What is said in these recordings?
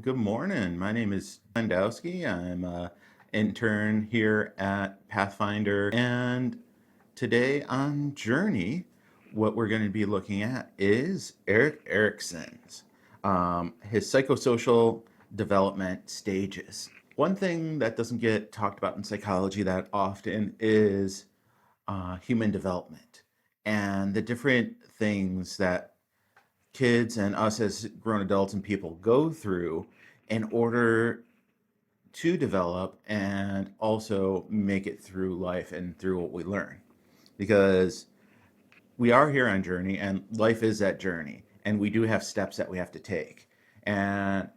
Good morning. My name is Landowski. I'm an intern here at Pathfinder. And today on Journey, what we're going to be looking at is Erik Erikson's, his psychosocial development stages. One thing that doesn't get talked about in psychology that often is human development and the different things that kids and us as grown adults and people go through in order to develop and also make it through life and through what we learn. Because we are here on journey and life is that journey. And we do have steps that we have to take. And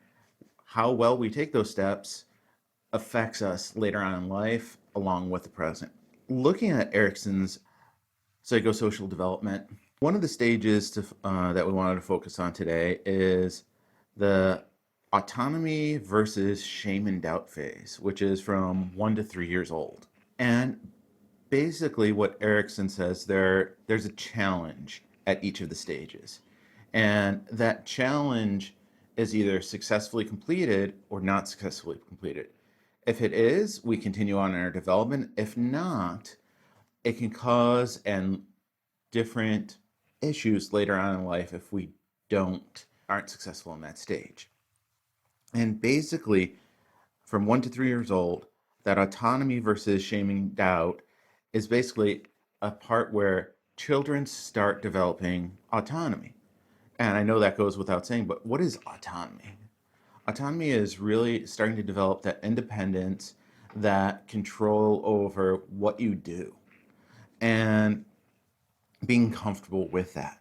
how well we take those steps affects us later on in life along with the present. Looking at Erikson's psychosocial development, one of the stages that we wanted to focus on today is the autonomy versus shame and doubt phase, which is from 1 to 3 years old. And basically, what Erikson says there's a challenge at each of the stages, and that challenge is either successfully completed or not successfully completed. If it is, we continue on in our development. If not, it can cause different issues later on in life if we aren't successful in that stage. And basically, from 1 to 3 years old, that autonomy versus shaming doubt is basically a part where children start developing autonomy. And I know that goes without saying, but what is autonomy? Autonomy is really starting to develop that independence, that control over what you do, and being comfortable with that.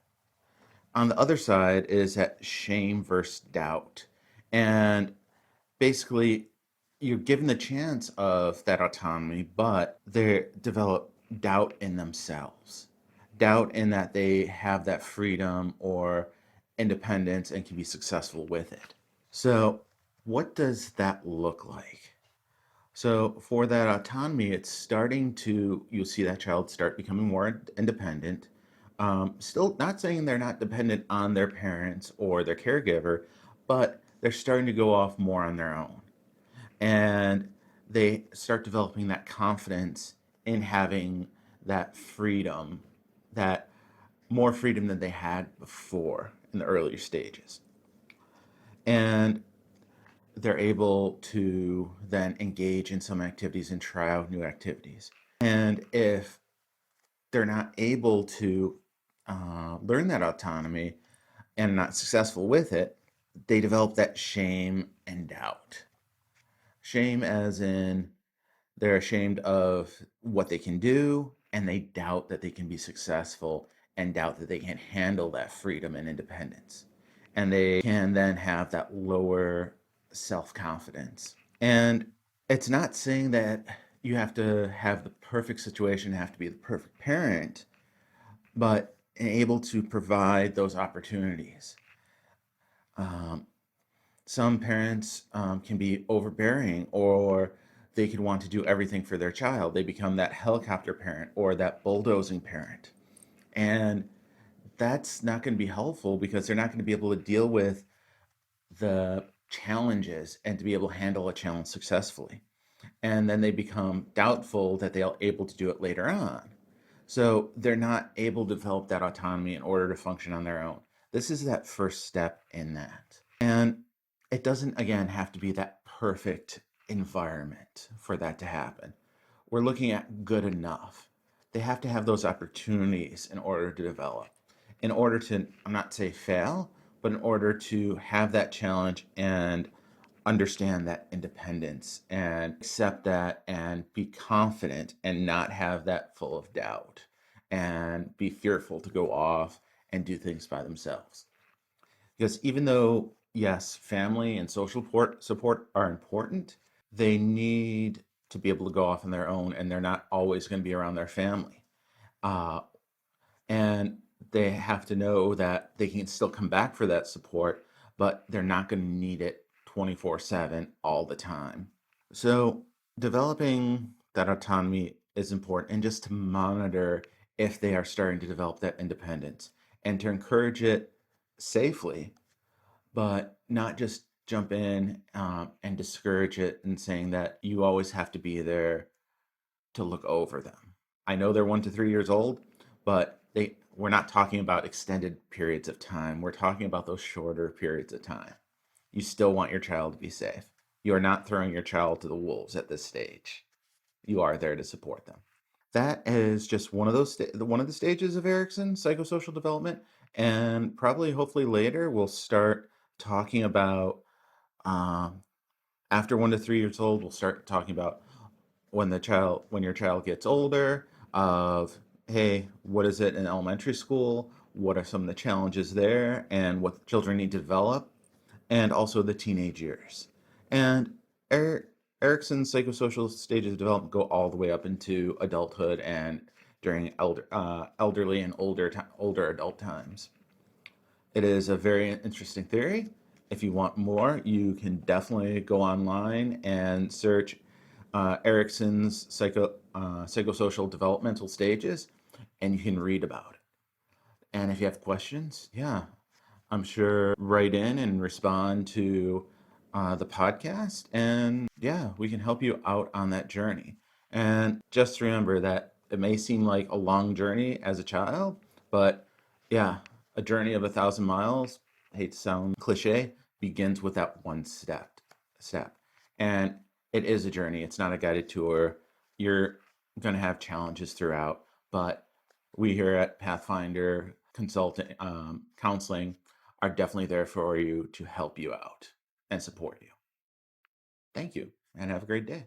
On the other side is that shame versus doubt. And basically, you're given the chance of that autonomy, but they develop doubt in themselves. Doubt in that they have that freedom or independence and can be successful with it. So, what does that look like? So, for that autonomy, you'll see that child start becoming more independent. Still not saying they're not dependent on their parents or their caregiver, but they're starting to go off more on their own. And they start developing that confidence in having that freedom, that more freedom than they had before in the earlier stages. And they're able to then engage in some activities and try out new activities. And if they're not able to learn that autonomy and not successful with it, they develop that shame and doubt. Shame, as in they're ashamed of what they can do, and they doubt that they can be successful and doubt that they can handle that freedom and independence. And they can then have that lower self confidence. And it's not saying that you have to have the perfect situation, have to be the perfect parent, but able to provide those opportunities. Some parents can be overbearing, or they could want to do everything for their child. They become that helicopter parent or that bulldozing parent. And that's not going to be helpful because they're not going to be able to deal with the challenges and to be able to handle a challenge successfully. And then they become doubtful that they're able to do it later on. So they're not able to develop that autonomy in order to function on their own. This is that first step in that. And it doesn't, again, have to be that perfect environment for that to happen. We're looking at good enough. They have to have those opportunities in order to develop, in order to, I'm not say fail, but in order to have that challenge and understand that independence and accept that and be confident and not have that full of doubt and be fearful to go off and do things by themselves. Because even though, yes, family and social support are important, they need to be able to go off on their own, and they're not always going to be around their family. Uh, and they have to know that they can still come back for that support, but they're not going to need it 24/7 all the time. So, developing that autonomy is important, and just to monitor if they are starting to develop that independence and to encourage it safely, but not just jump in and discourage it and saying that you always have to be there to look over them. I know they're 1 to 3 years old, but we're not talking about extended periods of time. We're talking about those shorter periods of time. You still want your child to be safe. You are not throwing your child to the wolves at this stage. You are there to support them. That is just one of the stages of Erikson's psychosocial development, and probably hopefully later we'll start talking about um, after 1 to 3 years old. We'll start talking about when your child gets older, of hey, what is it in elementary school, what are some of the challenges there, and what children need to develop, and also the teenage years. And er- Erikson's psychosocial stages of development go all the way up into adulthood and during elderly and older adult times. It is a very interesting theory. If you want more, you can definitely go online and search Erikson's psychosocial developmental stages, and you can read about it. And if you have questions, yeah, I'm sure write in and respond to the podcast. And yeah, we can help you out on that journey. And just remember that it may seem like a long journey as a child, but yeah, a journey of 1,000 miles, I hate to sound cliche, begins with that one step. And it is a journey. It's not a guided tour. You're going to have challenges throughout, but we here at Pathfinder Consulting Counseling are definitely there for you to help you out and support you. Thank you, and have a great day.